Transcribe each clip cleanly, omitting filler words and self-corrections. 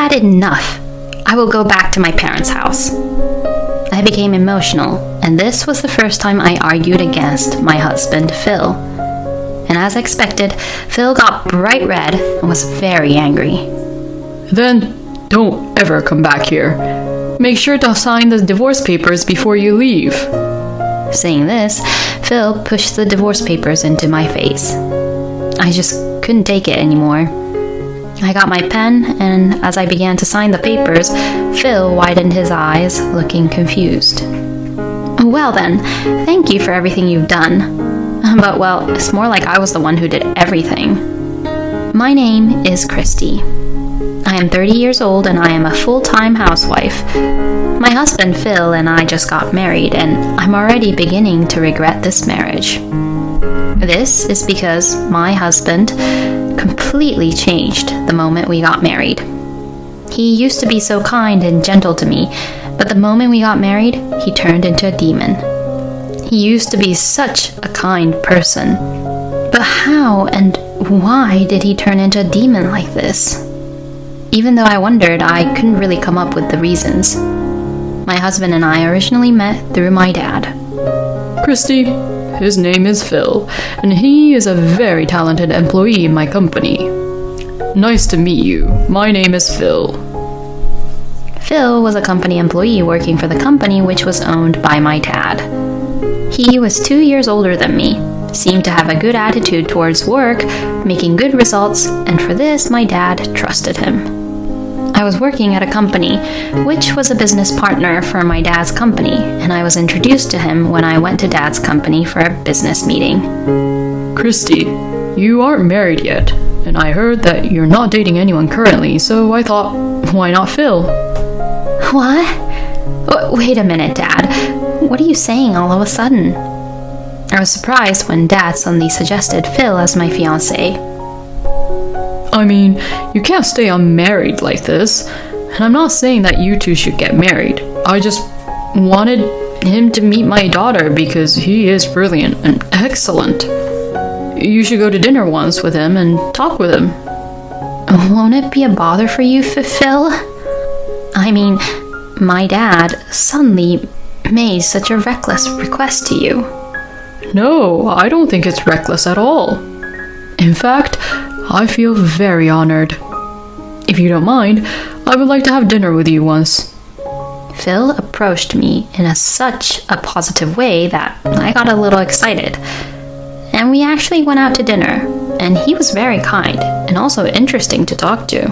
had enough. I will go back to my parents' house. I became emotional, and this was the first time I argued against my husband, Phil. And as expected, Phil got bright red and was very angry. Then don't ever come back here. Make sure to sign the divorce papers before you leave. Saying this, Phil pushed the divorce papers into my face. I just couldn't take it anymore. I got my pen, and as I began to sign the papers, Phil widened his eyes, looking confused. Well then, thank you for everything you've done. But well, it's more like I was the one who did everything. My name is Christy. I am 30 years old and I am a full-time housewife. My husband Phil and I just got married, and I'm already beginning to regret this marriage. This is because my husband completely changed the moment we got married. He used to be so kind and gentle to me, but the moment we got married, he turned into a demon. He used to be such a kind person. But how and why did he turn into a demon like this? Even though I wondered, I couldn't really come up with the reasons. My husband and I originally met through my dad. Christy, his name is Phil, and he is a very talented employee in my company. Nice to meet you. My name is Phil. Phil was a company employee working for the company which was owned by my dad. He was 2 years older than me, seemed to have a good attitude towards work, making good results, and for this my dad trusted him. I was working at a company, which was a business partner for my dad's company, and I was introduced to him when I went to dad's company for a business meeting. Christy, you aren't married yet, and I heard that you're not dating anyone currently, so I thought, why not Phil? What? Wait a minute, Dad. What are you saying all of a sudden? I was surprised when Dad suddenly suggested Phil as my fiancé. I mean, you can't stay unmarried like this, and I'm not saying that you two should get married. I just wanted him to meet my daughter because he is brilliant and excellent. You should go to dinner once with him and talk with him. Won't it be a bother for you, Phil? I mean, my dad suddenly made such a reckless request to you. No, I don't think it's reckless at all. In fact, I feel very honored. If you don't mind, I would like to have dinner with you once. Phil approached me in such a positive way that I got a little excited. And we actually went out to dinner, and he was very kind and also interesting to talk to.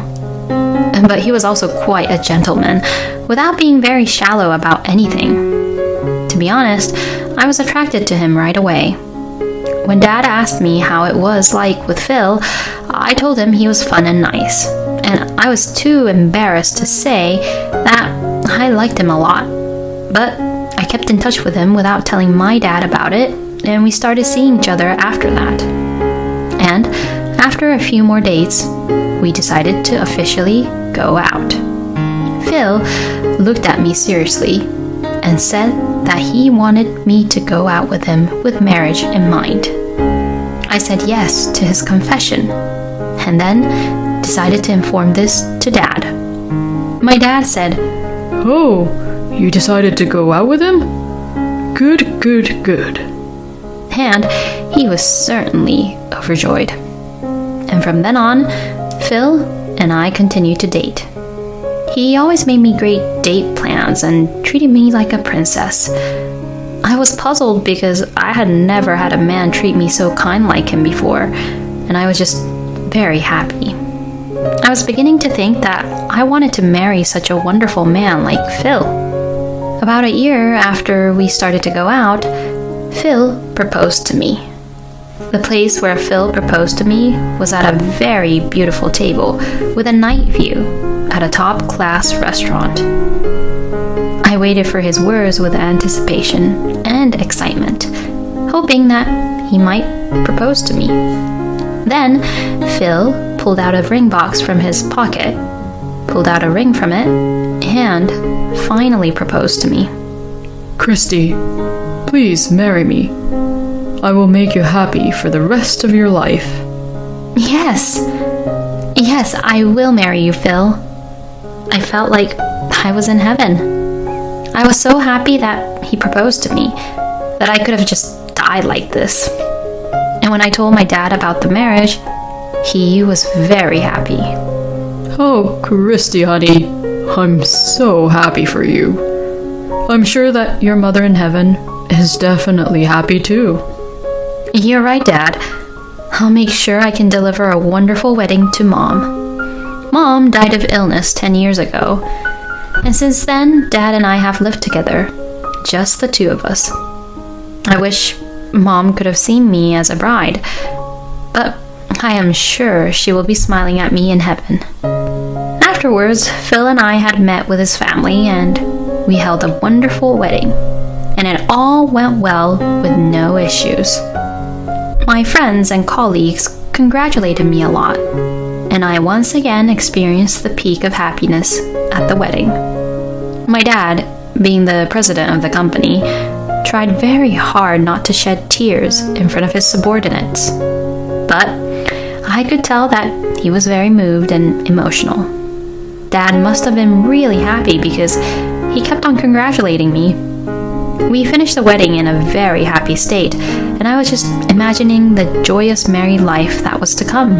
But he was also quite a gentleman, without being very shallow about anything. To be honest, I was attracted to him right away. When Dad asked me how it was like with Phil, I told him he was fun and nice, and I was too embarrassed to say that I liked him a lot. But I kept in touch with him without telling my dad about it, and we started seeing each other after that. And after a few more dates, we decided to officially go out. Phil looked at me seriously and said that he wanted me to go out with him with marriage in mind. I said yes to his confession, and then decided to inform this to Dad. My dad said, "Oh, you decided to go out with him? Good, good, good." And he was certainly overjoyed. And from then on, Phil and I continued to date. He always made me great date plans and treated me like a princess. I was puzzled because I had never had a man treat me so kind like him before, and I was just very happy. I was beginning to think that I wanted to marry such a wonderful man like Phil. About a year after we started to go out, Phil proposed to me. The place where Phil proposed to me was at a very beautiful table with a night view at a top-class restaurant. I waited for his words with anticipation and excitement, hoping that he might propose to me. Then Phil pulled out a ring box from his pocket, pulled out a ring from it, and finally proposed to me. "Christy, please marry me. I will make you happy for the rest of your life." Yes, I will marry you, Phil. I felt like I was in heaven. I was so happy that he proposed to me that I could have just died like this. And when I told my dad about the marriage, he was very happy. Oh, Christy, honey, I'm so happy for you. I'm sure that your mother in heaven is definitely happy too. You're right, Dad. I'll make sure I can deliver a wonderful wedding to Mom. Mom died of illness 10 years ago, and since then, Dad and I have lived together, just the two of us. I wish Mom could have seen me as a bride, but I am sure she will be smiling at me in heaven. Afterwards, Phil and I had met with his family, and we held a wonderful wedding, and it all went well with no issues. My friends and colleagues congratulated me a lot, and I once again experienced the peak of happiness at the wedding. My dad, being the president of the company, tried very hard not to shed tears in front of his subordinates, but I could tell that he was very moved and emotional. Dad must have been really happy because he kept on congratulating me. We finished the wedding in a very happy state, and I was just imagining the joyous married life that was to come.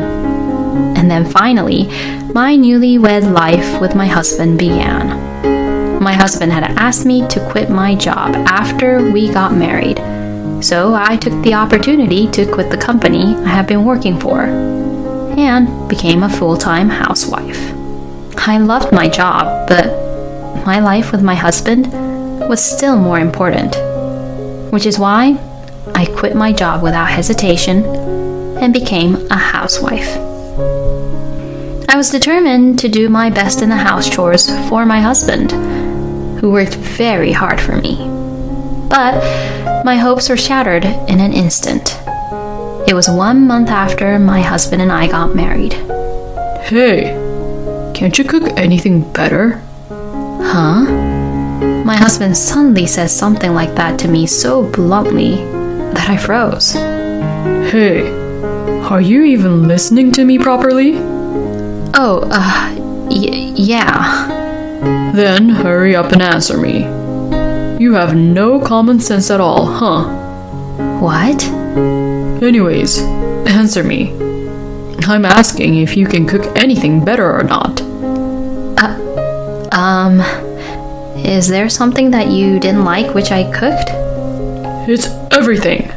And then finally, my newlywed life with my husband began. My husband had asked me to quit my job after we got married, so I took the opportunity to quit the company I had been working for and became a full-time housewife. I loved my job, but my life with my husband was still more important, which is why I quit my job without hesitation and became a housewife. I was determined to do my best in the house chores for my husband, who worked very hard for me. But my hopes were shattered in an instant. It was 1 month after my husband and I got married. Hey, can't you cook anything better? Huh? My husband suddenly said something like that to me so bluntly that I froze. Hey, are you even listening to me properly? Oh, yeah. Then hurry up and answer me. You have no common sense at all, huh? What? Anyways, answer me. I'm asking if you can cook anything better or not. Is there something that you didn't like which I cooked? It's everything.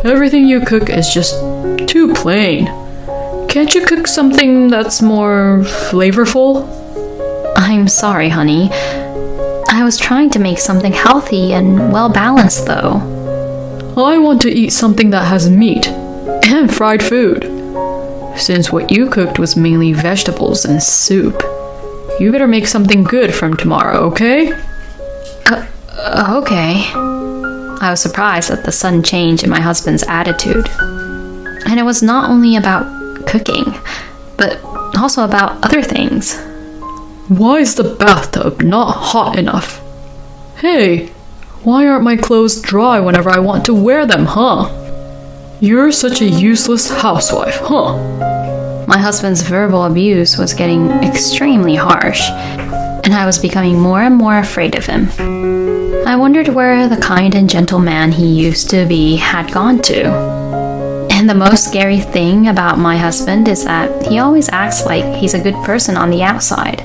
Everything you cook is just too plain. Can't you cook something that's more flavorful? I'm sorry, honey. I was trying to make something healthy and well-balanced, though. I want to eat something that has meat and fried food. Since what you cooked was mainly vegetables and soup, you better make something good from tomorrow, okay? Okay. I was surprised at the sudden change in my husband's attitude. And it was not only about cooking, but also about other things. Why is the bathtub not hot enough? Hey, why aren't my clothes dry whenever I want to wear them, huh? You're such a useless housewife, huh? My husband's verbal abuse was getting extremely harsh, and I was becoming more and more afraid of him. I wondered where the kind and gentle man he used to be had gone to. And the most scary thing about my husband is that he always acts like he's a good person on the outside.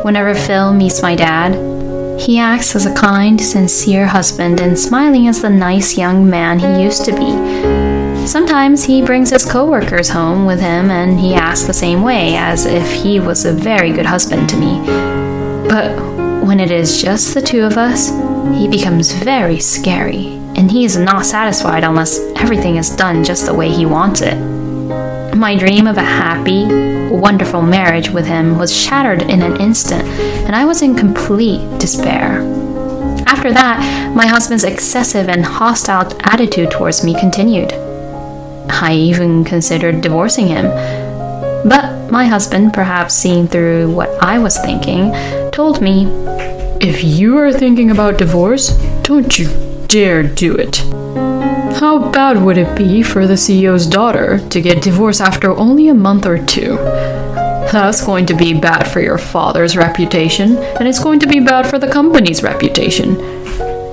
Whenever Phil meets my dad, he acts as a kind, sincere husband and smiling as the nice young man he used to be. Sometimes he brings his coworkers home with him and he acts the same way, as if he was a very good husband to me. But when it is just the two of us, he becomes very scary, and he is not satisfied unless everything is done just the way he wants it. My dream of a happy, wonderful marriage with him was shattered in an instant, and I was in complete despair. After that, my husband's excessive and hostile attitude towards me continued. I even considered divorcing him. But my husband, perhaps seeing through what I was thinking, told me, "If you are thinking about divorce, don't you dare do it. How bad would it be for the CEO's daughter to get divorced after only a month or two? That's going to be bad for your father's reputation, and it's going to be bad for the company's reputation.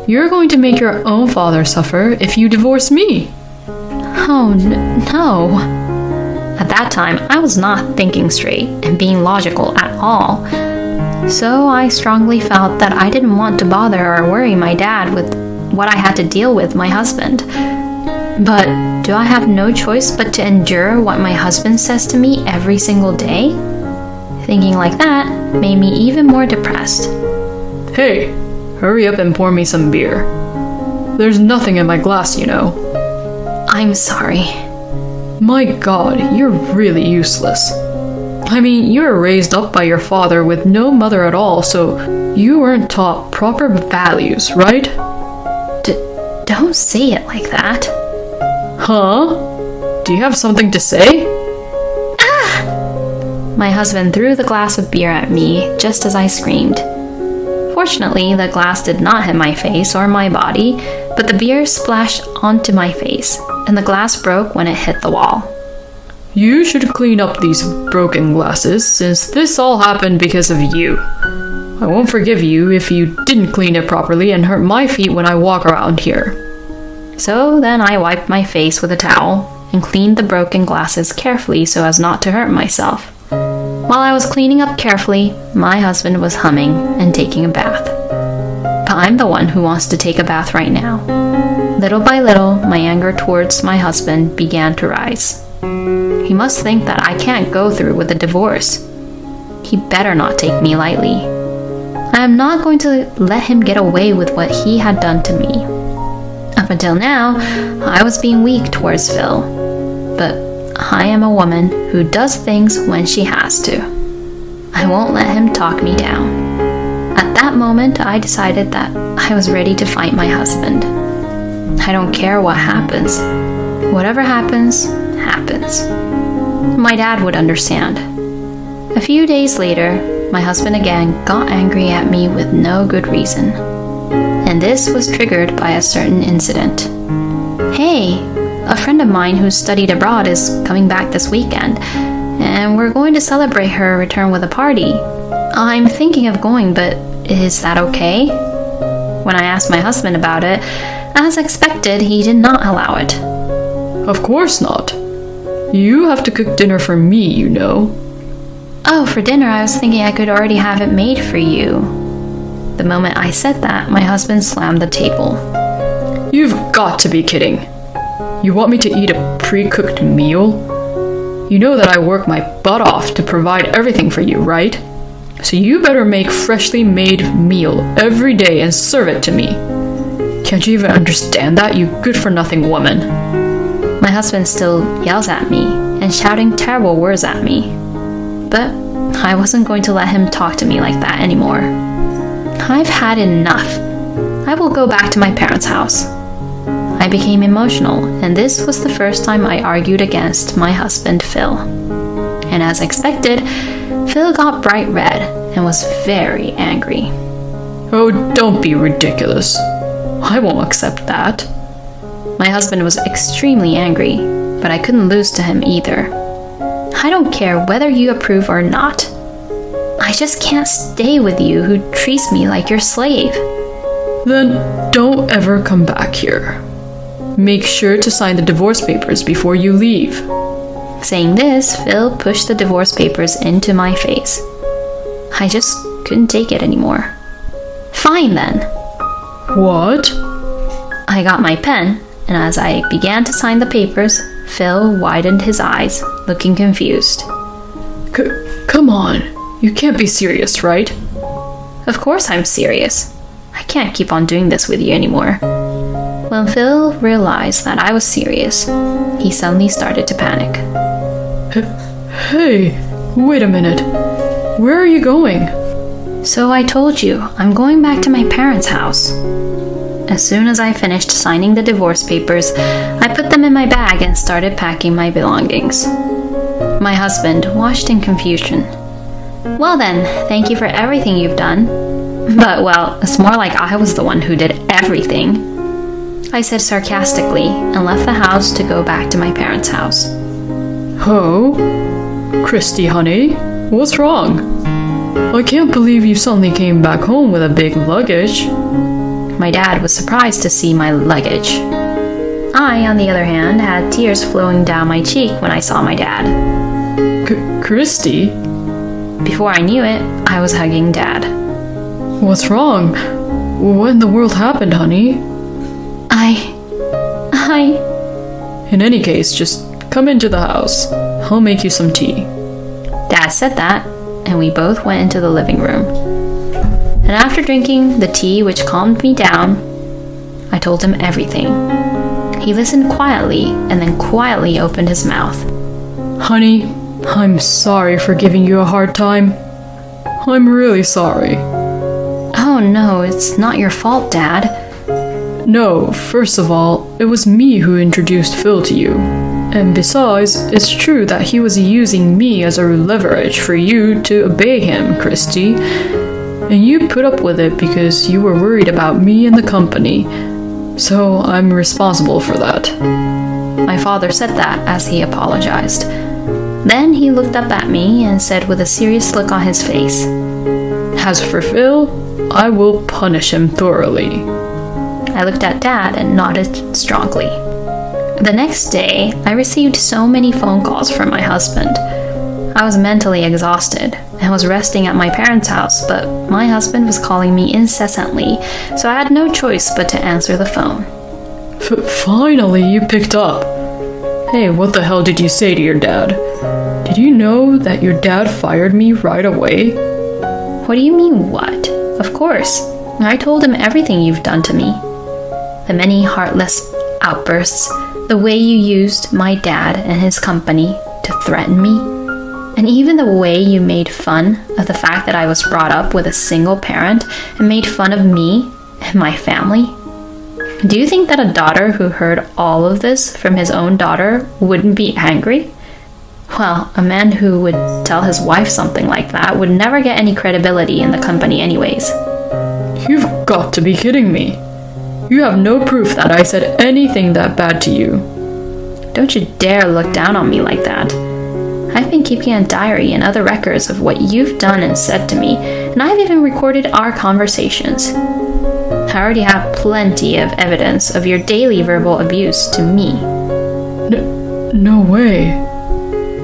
You're going to make your own father suffer if you divorce me. Oh, no. At that time, I was not thinking straight and being logical at all. So I strongly felt that I didn't want to bother or worry my dad with what I had to deal with my husband. But do I have no choice but to endure what my husband says to me every single day? Thinking like that made me even more depressed. Hey, hurry up and pour me some beer. There's nothing in my glass, you know. I'm sorry. My God, you're really useless. I mean, you were raised up by your father with no mother at all, so you weren't taught proper values, right? Don't say it like that. Huh? Do you have something to say? My husband threw the glass of beer at me just as I screamed. Fortunately, the glass did not hit my face or my body, but the beer splashed onto my face, and the glass broke when it hit the wall. You should clean up these broken glasses, since this all happened because of you. I won't forgive you if you didn't clean it properly and hurt my feet when I walk around here. So then I wiped my face with a towel and cleaned the broken glasses carefully so as not to hurt myself. While I was cleaning up carefully, my husband was humming and taking a bath. But I'm the one who wants to take a bath right now. Little by little, my anger towards my husband began to rise. He must think that I can't go through with a divorce. He better not take me lightly. I am not going to let him get away with what he had done to me. Up until now, I was being weak towards Phil. But I am a woman who does things when she has to. I won't let him talk me down. At that moment, I decided that I was ready to fight my husband. I don't care what happens. Whatever happens, happens. My dad would understand. A few days later, my husband again got angry at me with no good reason. And this was triggered by a certain incident. Hey, a friend of mine who studied abroad is coming back this weekend, and we're going to celebrate her return with a party. I'm thinking of going, but is that okay? When I asked my husband about it, as expected, he did not allow it. Of course not. You have to cook dinner for me, you know. Oh, for dinner, I was thinking I could already have it made for you. The moment I said that, my husband slammed the table. You've got to be kidding. You want me to eat a pre-cooked meal? You know that I work my butt off to provide everything for you, right? So you better make freshly made meal every day and serve it to me. Can't you even understand that, you good-for-nothing woman? My husband still yells at me and shouting terrible words at me. But I wasn't going to let him talk to me like that anymore. I've had enough. I will go back to my parents' house. I became emotional, and this was the first time I argued against my husband, Phil. And as expected, Phil got bright red and was very angry. Oh, don't be ridiculous. I won't accept that. My husband was extremely angry, but I couldn't lose to him either. I don't care whether you approve or not. I just can't stay with you who treats me like your slave. Then don't ever come back here. Make sure to sign the divorce papers before you leave. Saying this, Phil pushed the divorce papers into my face. I just couldn't take it anymore. Fine then. What? I got my pen, and as I began to sign the papers, Phil widened his eyes, looking confused. Come on. You can't be serious, right? Of course I'm serious. I can't keep on doing this with you anymore. When Phil realized that I was serious, he suddenly started to panic. Hey, wait a minute. Where are you going? So I told you, I'm going back to my parents' house. As soon as I finished signing the divorce papers, I put them in my bag and started packing my belongings. My husband watched in confusion. Well then, thank you for everything you've done. But well, it's more like I was the one who did everything, I said sarcastically, and left the house to go back to my parents' house. Oh, Christy, honey, What's wrong? I can't believe you suddenly came back home with a big luggage. My dad was surprised to see my luggage. I, on the other hand, had tears flowing down my cheek when I saw my dad. Christy? Before I knew it, I was hugging Dad. What's wrong? What in the world happened, honey? In any case, just come into the house. I'll make you some tea. Dad said that, and we both went into the living room. And after drinking the tea which calmed me down, I told him everything. He listened quietly and then quietly opened his mouth. Honey, I'm sorry for giving you a hard time. I'm really sorry. Oh no, it's not your fault, Dad. No, first of all, it was me who introduced Phil to you. And besides, it's true that he was using me as a leverage for you to obey him, Christy. And you put up with it because you were worried about me and the company. So I'm responsible for that. My father said that as he apologized. Then he looked up at me and said with a serious look on his face, As for Phil, I will punish him thoroughly. I looked at Dad and nodded strongly. The next day, I received so many phone calls from my husband. I was mentally exhausted and was resting at my parents' house, but my husband was calling me incessantly, so I had no choice but to answer the phone. Finally, you picked up. Hey, what the hell did you say to your dad? Did you know that your dad fired me right away? What do you mean, what? Of course. I told him everything you've done to me. The many heartless outbursts, the way you used my dad and his company to threaten me, and even the way you made fun of the fact that I was brought up with a single parent and made fun of me and my family. Do you think that a daughter who heard all of this from his own daughter wouldn't be angry? Well, a man who would tell his wife something like that would never get any credibility in the company anyways. You've got to be kidding me. You have no proof that I said anything that bad to you. Don't you dare look down on me like that. I've been keeping a diary and other records of what you've done and said to me, and I've even recorded our conversations. I already have plenty of evidence of your daily verbal abuse to me. No way.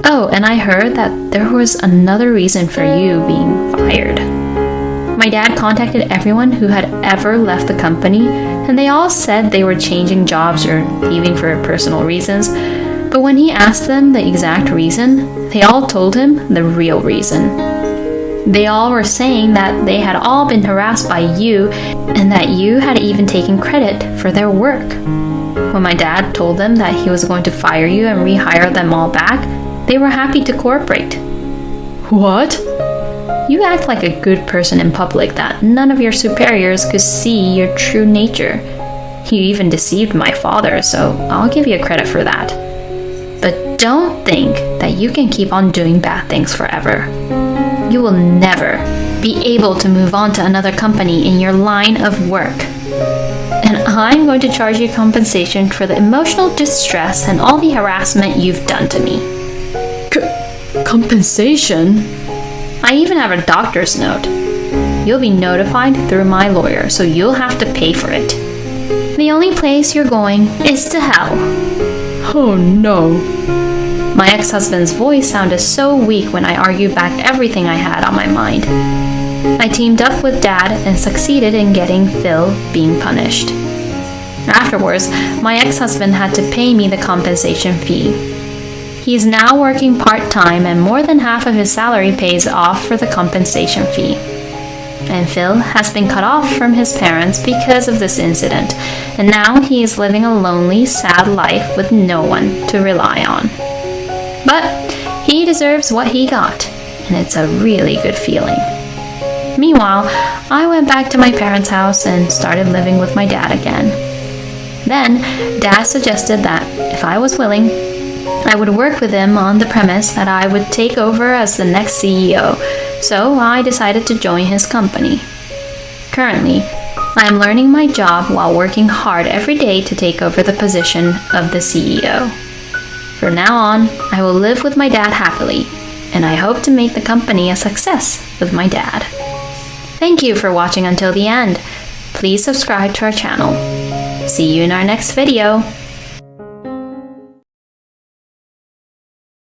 Oh, and I heard that there was another reason for you being fired. My dad contacted everyone who had ever left the company, and they all said they were changing jobs or leaving for personal reasons. But when he asked them the exact reason, they all told him the real reason. They all were saying that they had all been harassed by you, and that you had even taken credit for their work. When my dad told them that he was going to fire you and rehire them all back, they were happy to cooperate. What? You act like a good person in public that none of your superiors could see your true nature. You even deceived my father, so I'll give you credit for that. But don't think that you can keep on doing bad things forever. You will never be able to move on to another company in your line of work. And I'm going to charge you compensation for the emotional distress and all the harassment you've done to me. Compensation? I even have a doctor's note. You'll be notified through my lawyer, so you'll have to pay for it. The only place you're going is to hell. Oh no. My ex-husband's voice sounded so weak when I argued back everything I had on my mind. I teamed up with Dad and succeeded in getting Phil being punished. Afterwards, my ex-husband had to pay me the compensation fee. He is now working part-time and more than half of his salary pays off for the compensation fee. And Phil has been cut off from his parents because of this incident, and now he is living a lonely, sad life with no one to rely on. But he deserves what he got, and it's a really good feeling. Meanwhile, I went back to my parents' house and started living with my dad again. Then, Dad suggested that if I was willing, I would work with him on the premise that I would take over as the next CEO, so I decided to join his company. Currently, I am learning my job while working hard every day to take over the position of the CEO. From now on, I will live with my dad happily, and I hope to make the company a success with my dad. Thank you for watching until the end. Please subscribe to our channel. See you in our next video.